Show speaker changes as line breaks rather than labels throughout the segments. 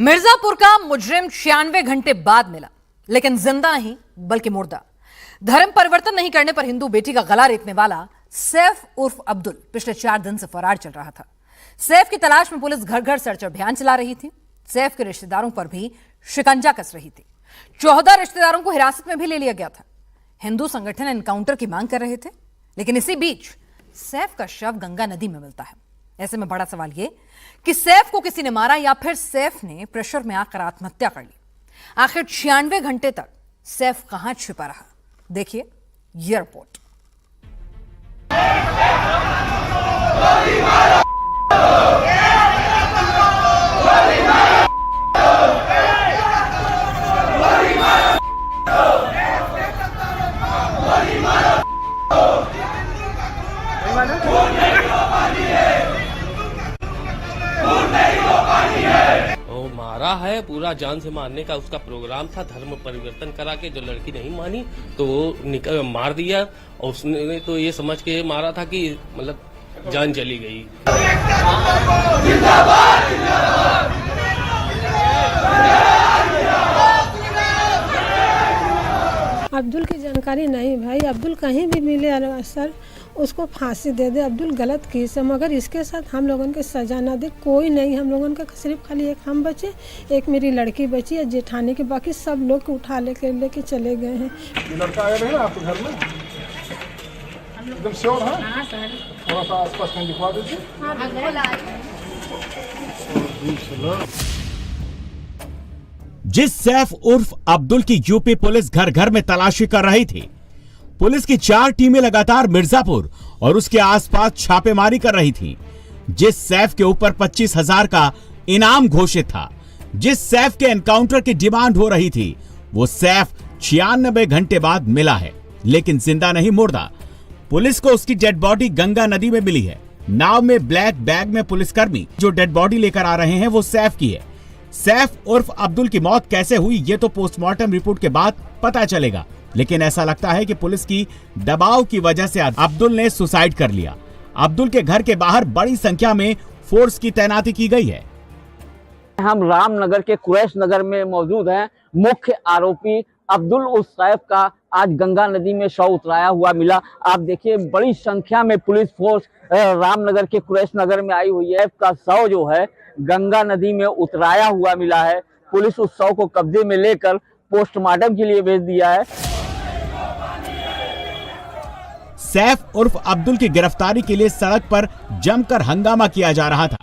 मिर्जापुर का मुजरिम 96 घंटे बाद मिला, लेकिन जिंदा नहीं बल्कि मुर्दा। धर्म परिवर्तन नहीं करने पर हिंदू बेटी का गला रेतने वाला सैफ उर्फ अब्दुल पिछले 4 दिन से फरार चल रहा था। सैफ की तलाश में पुलिस घर घर सर्च अभियान चला रही थी। सैफ के रिश्तेदारों पर भी शिकंजा कस रही थी। 14 रिश्तेदारों को हिरासत में भी ले लिया गया था। हिंदू संगठन एनकाउंटर की मांग कर रहे थे, लेकिन इसी बीच सैफ का शव गंगा नदी में मिलता है। ऐसे में बड़ा सवाल यह कि सैफ को किसी ने मारा या फिर सैफ ने प्रेशर में आकर आत्महत्या कर ली। आखिर 96 घंटे तक सैफ कहां छिपा रहा, देखिए ये रिपोर्ट।
मारा है, पूरा जान से मारने का उसका प्रोग्राम था। धर्म परिवर्तन करा के जो लड़की नहीं मानी तो वो मार दिया, और उसने तो ये समझ के मारा था कि मतलब जान चली गई।
अब्दुल की जानकारी नहीं भाई, अब्दुल कहीं भी मिले सर उसको फांसी दे दे। अब्दुल गलत केस है, मगर इसके साथ हम लोगों के सजा ना दे। कोई नहीं, हम लोगों का सिर्फ खाली एक हम बचे, एक मेरी लड़की बची है जेठानी के, बाकी सब लोग को उठा लेके चले गए हैं।
ये लड़का आया है आपके घर में? एकदम श्योर है?
हाँ सर।
थोड़ा सा आसपास कहीं दिखवा दीजिए।
जिस सैफ उर्फ अब्दुल की यूपी पुलिस घर घर में तलाशी कर रही थी, पुलिस की 4 टीमें लगातार मिर्जापुर और उसके आसपास छापेमारी कर रही थी। जिस सैफ के ऊपर 25,000 का इनाम घोषित था, जिस सैफ के एनकाउंटर की डिमांड हो रही थी, वो सैफ 96 घंटे बाद मिला है, लेकिन जिंदा नहीं मुर्दा। पुलिस को उसकी डेड बॉडी गंगा नदी में मिली है। नाव में ब्लैक बैग में पुलिसकर्मी जो डेड बॉडी लेकर आ रहे हैं वो सैफ की है। सैफ उर्फ अब्दुल की मौत कैसे हुई ये तो पोस्टमार्टम रिपोर्ट के बाद पता चलेगा, लेकिन ऐसा लगता है कि पुलिस की दबाव की वजह से अब्दुल ने सुसाइड कर लिया। अब्दुल के घर के बाहर बड़ी संख्या में फोर्स की तैनाती की गई है।
हम रामनगर के कुरैश नगर में मौजूद हैं। मुख्य आरोपी अब्दुल उस सैफ का आज गंगा नदी में शव उतराया हुआ मिला। आप देखिए बड़ी संख्या में पुलिस फोर्स रामनगर के कुरैश नगर में आई हुई है। का शव जो है गंगा नदी में उतराया हुआ मिला है। पुलिस उस शव को कब्जे में लेकर पोस्टमार्टम के लिए भेज दिया है।
सैफ उर्फ अब्दुल की गिरफ्तारी के लिए सड़क पर जमकर हंगामा किया जा रहा था।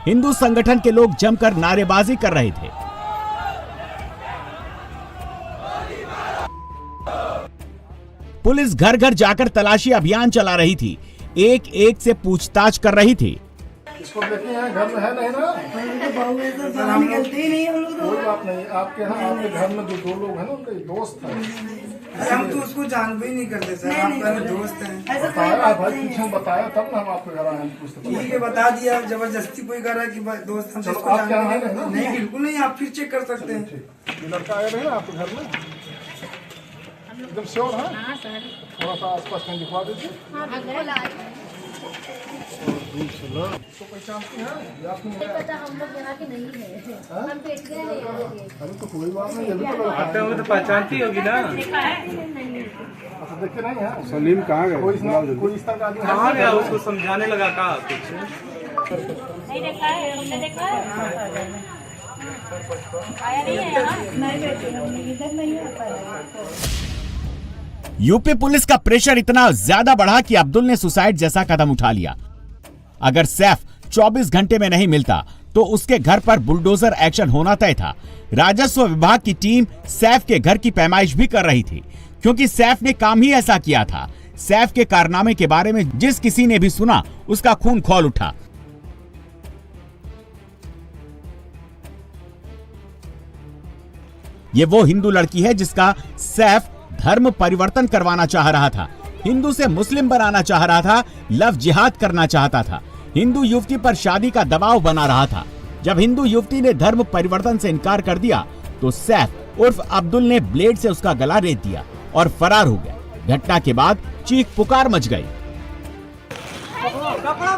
हिंदू संगठन के लोग जमकर नारेबाजी कर रहे थे। पुलिस घर घर जाकर तलाशी अभियान चला रही थी, एक एक से पूछताछ कर रही थी।
इसको देखिए यहाँ घर में है नहीं ना?
हम निकलते ही नहीं, हम लोग
कोई बात नहीं। आपके यहाँ आपके घर में जो 2 लोग हैं ना उनके दोस्त हैं।
हम तो उसको जानबे ही नहीं करते सर, आपका दोस्त है।
बताया भाई, पीछे बताया तब ना हम आपके घर आए हैं।
ठीक है, बता दिया। जबरदस्ती कोई कर रहा है कि दोस्त हम इसको जानते हैं। नहीं बिल्कुल नहीं, आप फिर चेक कर सकते हैं।
ये लड़का आया है आपके घर में? एकदम श्योर है?
हाँ सर।
थोड़ा सा आसपास कहीं दिखवा दीजिए। तो पहचानती हैं?
पता हम लोग यहाँ के नहीं है, हम बैठ गए हैं।
अरे तो कोई बात नहीं, अभी तो
आते होंगे तो पहचानती होगी ना।
अच्छा देखते नहीं है।
सलीम कहाँ गए?
कोई इस तरह का आदमी
कहाँ गया? उसको समझाने लगा का कुछ
नहीं देखा है, हमने देखा है। आया नहीं है यहाँ? नहीं बेटे, हम इधर नहीं आता।
यूपी पुलिस का प्रेशर इतना ज्यादा बढ़ा कि अब्दुल ने सुसाइड जैसा कदम उठा लिया। अगर सैफ 24 घंटे में नहीं मिलता तो उसके घर पर बुलडोजर एक्शन होना तय था। राजस्व विभाग की टीम सैफ के घर की पैमाइश भी कर रही थी, क्योंकि सैफ ने काम ही ऐसा किया था। सैफ के कारनामे के बारे में जिस किसी ने भी सुना उसका खून खौल उठा। ये वो हिंदू लड़की है जिसका सैफ धर्म परिवर्तन करवाना चाह रहा था, हिंदू से मुस्लिम बनाना चाह रहा था, लव जिहाद करना चाहता था, हिंदू युवती पर शादी का दबाव बना रहा था। जब हिंदू युवती ने धर्म परिवर्तन से इनकार कर दिया तो सैफ उर्फ अब्दुल ने ब्लेड से उसका गला रेत दिया और फरार हो गया। घटना के बाद चीख पुकार मच गई।
डॉक्टर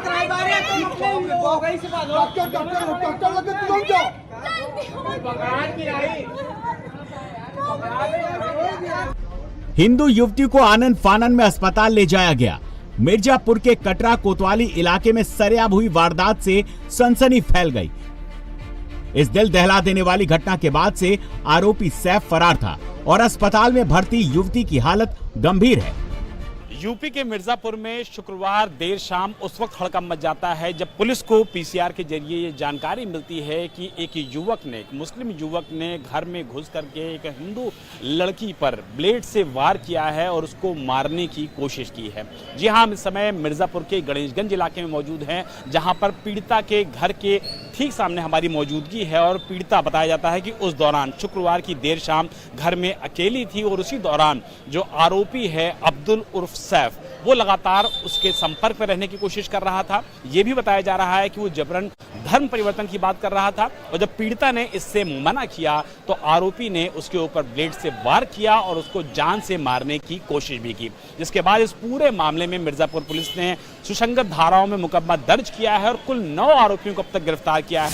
हिंदू युवती को आनन फानन में अस्पताल ले जाया गया। मिर्जापुर के कटरा कोतवाली इलाके में सरेआम हुई वारदात से सनसनी फैल गई। इस दिल दहला देने वाली घटना के बाद से आरोपी सैफ फरार था और अस्पताल में भर्ती युवती की हालत गंभीर है।
यूपी के मिर्जापुर में शुक्रवार देर शाम उस वक्त हड़कंप मच जाता है जब पुलिस को पीसीआर के जरिए ये जानकारी मिलती है कि एक युवक ने, एक मुस्लिम युवक ने घर में घुस करके एक हिंदू लड़की पर ब्लेड से वार किया है और उसको मारने की कोशिश की है। जी हाँ, हम इस समय मिर्जापुर के गणेशगंज इलाके में मौजूद हैं, जहां पर पीड़िता के घर के ठीक सामने हमारी मौजूदगी है और पीड़िता बताया जाता है कि उस दौरान शुक्रवार की देर शाम घर में अकेली थी और उसी दौरान जो आरोपी है अब्दुल उर्फ सैफ, वो लगातार उसके संपर्क में रहने की कोशिश कर रहा था। ये भी बताया जा रहा है कि वो जबरन धर्म परिवर्तन की बात कर रहा था और जब पीड़िता ने इससे मना किया तो आरोपी ने उसके ऊपर ब्लेड से वार किया और उसको जान से मारने की कोशिश भी की, जिसके बाद इस पूरे मामले में मिर्जापुर पुलिस ने सुसंगत धाराओं में मुकदमा दर्ज किया है और कुल 9 आरोपियों को अब तक गिरफ्तार किया है।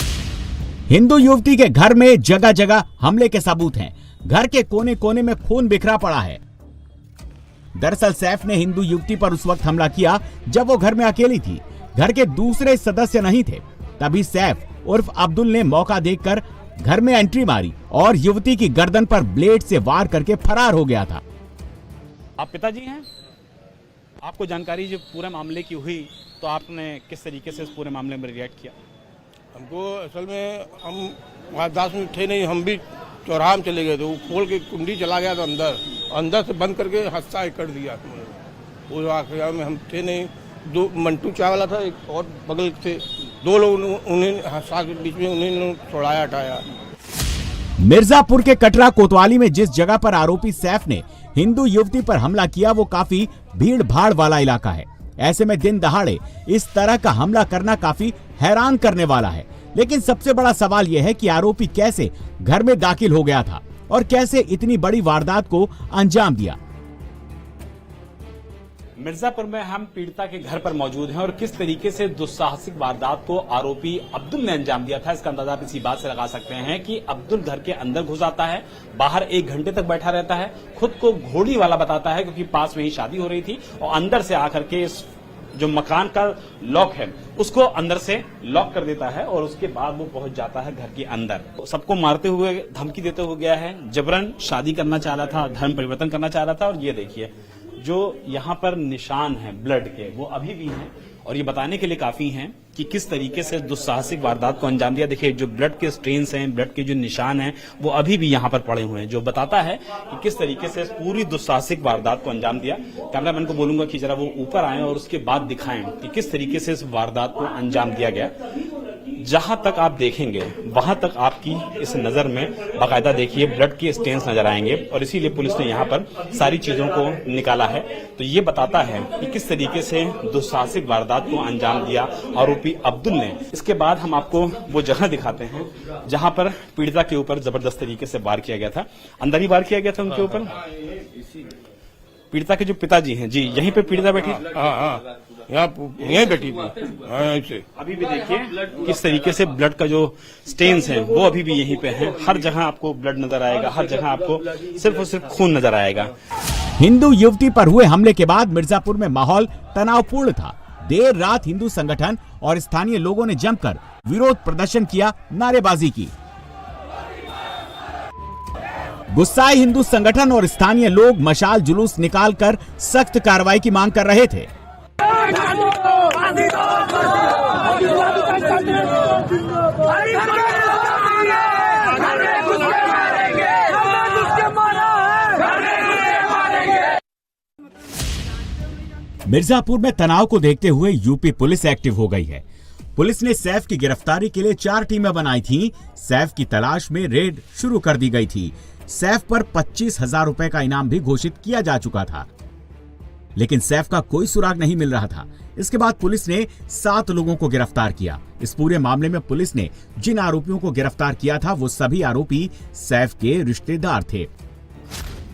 हिंदू युवती के घर में जगह जगह हमले के सबूत हैं। घर के कोने कोने में खून बिखरा पड़ा है। दरअसल सैफ ने हिंदू युवती पर उस वक्त हमला किया जब वो घर में अकेली थी, घर के दूसरे सदस्य नहीं थे। तभी सैफ उर्फ अब्दुल ने मौका देखकर घर में एंट्री मारी और युवती की गर्दन पर ब्लेड से वार करके फरार हो गया था।
आप पिताजी हैं, आपको जानकारी जब पूरे मामले की हुई तो आपने किस तरीके से इस पूरे मामले में रिएक्ट किया?
हमको असल में हम वहाँ 10 मिनट थे नहीं, हम भी चौराहा में चले गए थे। वो खोल के कुंडी चला गया था अंदर से बंद करके हादसा कर दिया। वो आखिर में हम थे नहीं, 2 मंटू चाय वाला था, एक और बगल से 2 लोग, उन्हें हादसा के बीच में उन्हें छोड़ाया हटाया।
मिर्जापुर के कटरा कोतवाली में जिस जगह पर आरोपी सैफ ने हिंदू युवती पर हमला किया वो काफी भीड़ भाड़ वाला इलाका है। ऐसे में दिन दहाड़े इस तरह का हमला करना काफी हैरान करने वाला है। लेकिन सबसे बड़ा सवाल यह है कि आरोपी कैसे घर में दाखिल हो गया था और कैसे इतनी बड़ी वारदात को अंजाम दिया।
मिर्जापुर में हम पीड़िता के घर पर मौजूद हैं और किस तरीके से दुस्साहसिक वारदात को आरोपी अब्दुल ने अंजाम दिया था, इसका अंदाजा आप इसी बात से लगा सकते हैं कि अब्दुल घर के अंदर घुस आता है, बाहर 1 घंटे तक बैठा रहता है, खुद को घोड़ी वाला बताता है क्योंकि पास में ही शादी हो रही थी, और अंदर से आकर के इस जो मकान का लॉक है उसको अंदर से लॉक कर देता है और उसके बाद वो पहुंच जाता है घर के अंदर। सबको मारते हुए, धमकी देते हुए गया है, जबरन शादी करना चाह रहा था, धर्म परिवर्तन करना चाह रहा था। और ये देखिए जो यहाँ पर निशान है ब्लड के, वो अभी भी हैं और ये बताने के लिए काफी हैं कि किस तरीके से दुस्साहसिक वारदात को अंजाम दिया। देखिए जो ब्लड के स्ट्रेन्स हैं, ब्लड के जो निशान हैं, वो अभी भी यहाँ पर पड़े हुए हैं, जो बताता है कि किस तरीके से पूरी दुस्साहसिक वारदात को अंजाम दिया। कैमरामैन को बोलूंगा कि जरा वो ऊपर आए और उसके बाद दिखाएं कि किस तरीके से इस वारदात को अंजाम दिया गया। जहां तक आप देखेंगे वहां तक आपकी इस नजर में बाकायदा देखिए ब्लड के स्टेन्स नजर आएंगे और इसीलिए पुलिस ने यहाँ पर सारी चीजों को निकाला है। तो ये बताता है कि किस तरीके से दुस्साहसिक वारदात को अंजाम दिया आरोपी अब्दुल ने। इसके बाद हम आपको वो जगह दिखाते हैं जहां पर पीड़िता के ऊपर जबरदस्त तरीके से वार किया गया था। अंदर ही वार किया गया था उनके ऊपर। पीड़िता के जो पिताजी हैं जी, यहीं पे पीड़िता बैठी, यहीं बैठी थी। अभी भी देखिए किस तरीके से ब्लड का जो स्टेन्स हैं वो अभी भी यहीं पे हैं। हर जगह आपको ब्लड नजर आएगा, हर जगह आपको सिर्फ और सिर्फ खून नजर आएगा।
हिंदू युवती पर हुए हमले के बाद मिर्जापुर में माहौल तनावपूर्ण था। देर रात हिंदू संगठन और स्थानीय लोगों ने जमकर विरोध प्रदर्शन किया, नारेबाजी की। गुस्साए हिंदू संगठन और स्थानीय लोग मशाल जुलूस निकालकर सख्त कार्रवाई की मांग कर रहे थे। मिर्जापुर में तनाव को देखते हुए यूपी पुलिस एक्टिव हो गई है। पुलिस ने सैफ की गिरफ्तारी के लिए 4 टीमें बनाई थीं। सैफ की तलाश में रेड शुरू कर दी गई थी। सैफ पर 25,000 रुपए का इनाम भी घोषित किया जा चुका था, लेकिन सैफ का कोई सुराग नहीं मिल रहा था। इसके बाद पुलिस ने 7 लोगों को गिरफ्तार किया। इस पूरे मामले में पुलिस ने जिन आरोपियों को गिरफ्तार किया था वो सभी आरोपी सैफ के रिश्तेदार थे।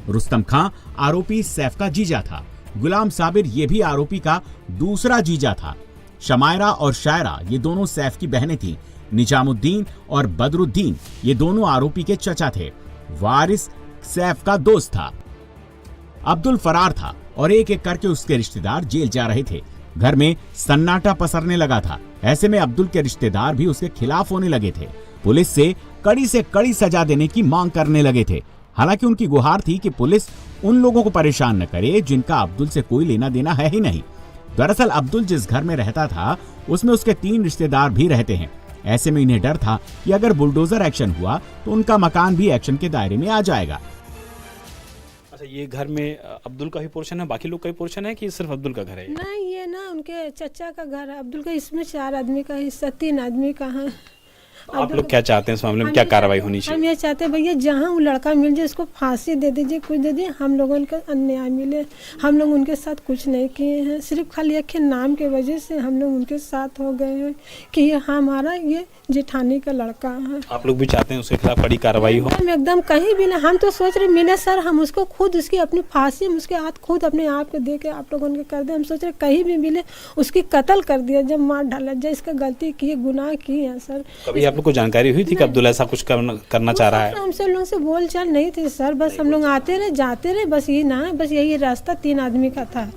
रुस्तम खां आरोपी सैफ का जीजा था। गुलाम साबिर ये भी आरोपी का दूसरा जीजा था। शमायरा और शायरा ये दोनों सैफ की बहनें थीं। निजामुद्दीन और बदरुद्दीन ये दोनों आरोपी के चचा थे। वारिस सैफ का दोस्त था। अब्दुल फरार था और एक एक करके उसके रिश्तेदार जेल जा रहे थे। घर में सन्नाटा पसरने लगा था। ऐसे में अब्दुल के रिश्तेदार भी उसके खिलाफ होने लगे थे। पुलिस से कड़ी सजा देने की मांग करने लगे थे। हालांकि उनकी गुहार थी कि पुलिस उन लोगों को परेशान न करे जिनका अब्दुल से कोई लेना देना है ही नहीं। दरअसल अब्दुल जिस घर में रहता था उसमें उसके 3 रिश्तेदार भी रहते हैं। ऐसे में इन्हें डर था कि अगर बुलडोजर एक्शन हुआ तो उनका मकान भी एक्शन के दायरे में आ जाएगा।
अच्छा, ये घर में अब्दुल का ही पोर्शन है, बाकी लोग का ही पोर्शन है कि सिर्फ अब्दुल का घर है?
नहीं, ये ना उनके चचा का घर है अब्दुल का। इसमें 4 आदमी का हिस्सा, 3 आदमी का है।
आप लोग क्या चाहते हैं इस मामले में, क्या कार्रवाई होनी चाहिए?
हम ये चाहते हैं भैया जहाँ वो लड़का मिल जाए उसको फांसी दे दीजिए, कुछ दे दीजिए, हम लोगों को अन्याय मिले। हम लोग उनके साथ कुछ नहीं किए हैं, सिर्फ खाली एक नाम के वजह से हम लोग उनके साथ हो गए हैं कि ये हमारा ये जेठानी का लड़का है।
आप लोग भी चाहते हैं उसके खिलाफ कड़ी कार्रवाई हो?
हम एकदम कहीं भी ना, हम तो सोच रहे मिले सर, हम उसको खुद उसकी अपनी फांसी हम उसके हाथ खुद अपने आप को दे के आप लोगों के कर दे। हम सोच रहे कहीं भी मिले उसकी कत्ल कर दिया, जब मार डाला जाए। इसका गलती की गुनाह की है सर।
कभी आप लोग को जानकारी हुई थी कि अब्दुल ऐसा कुछ करना चाह रहा है?
हमसे लोगों से बोल चाल नहीं थे सर, बस हम लोग आते रहे जाते रहे, बस ये ना, बस यही रास्ता 3 आदमी का था।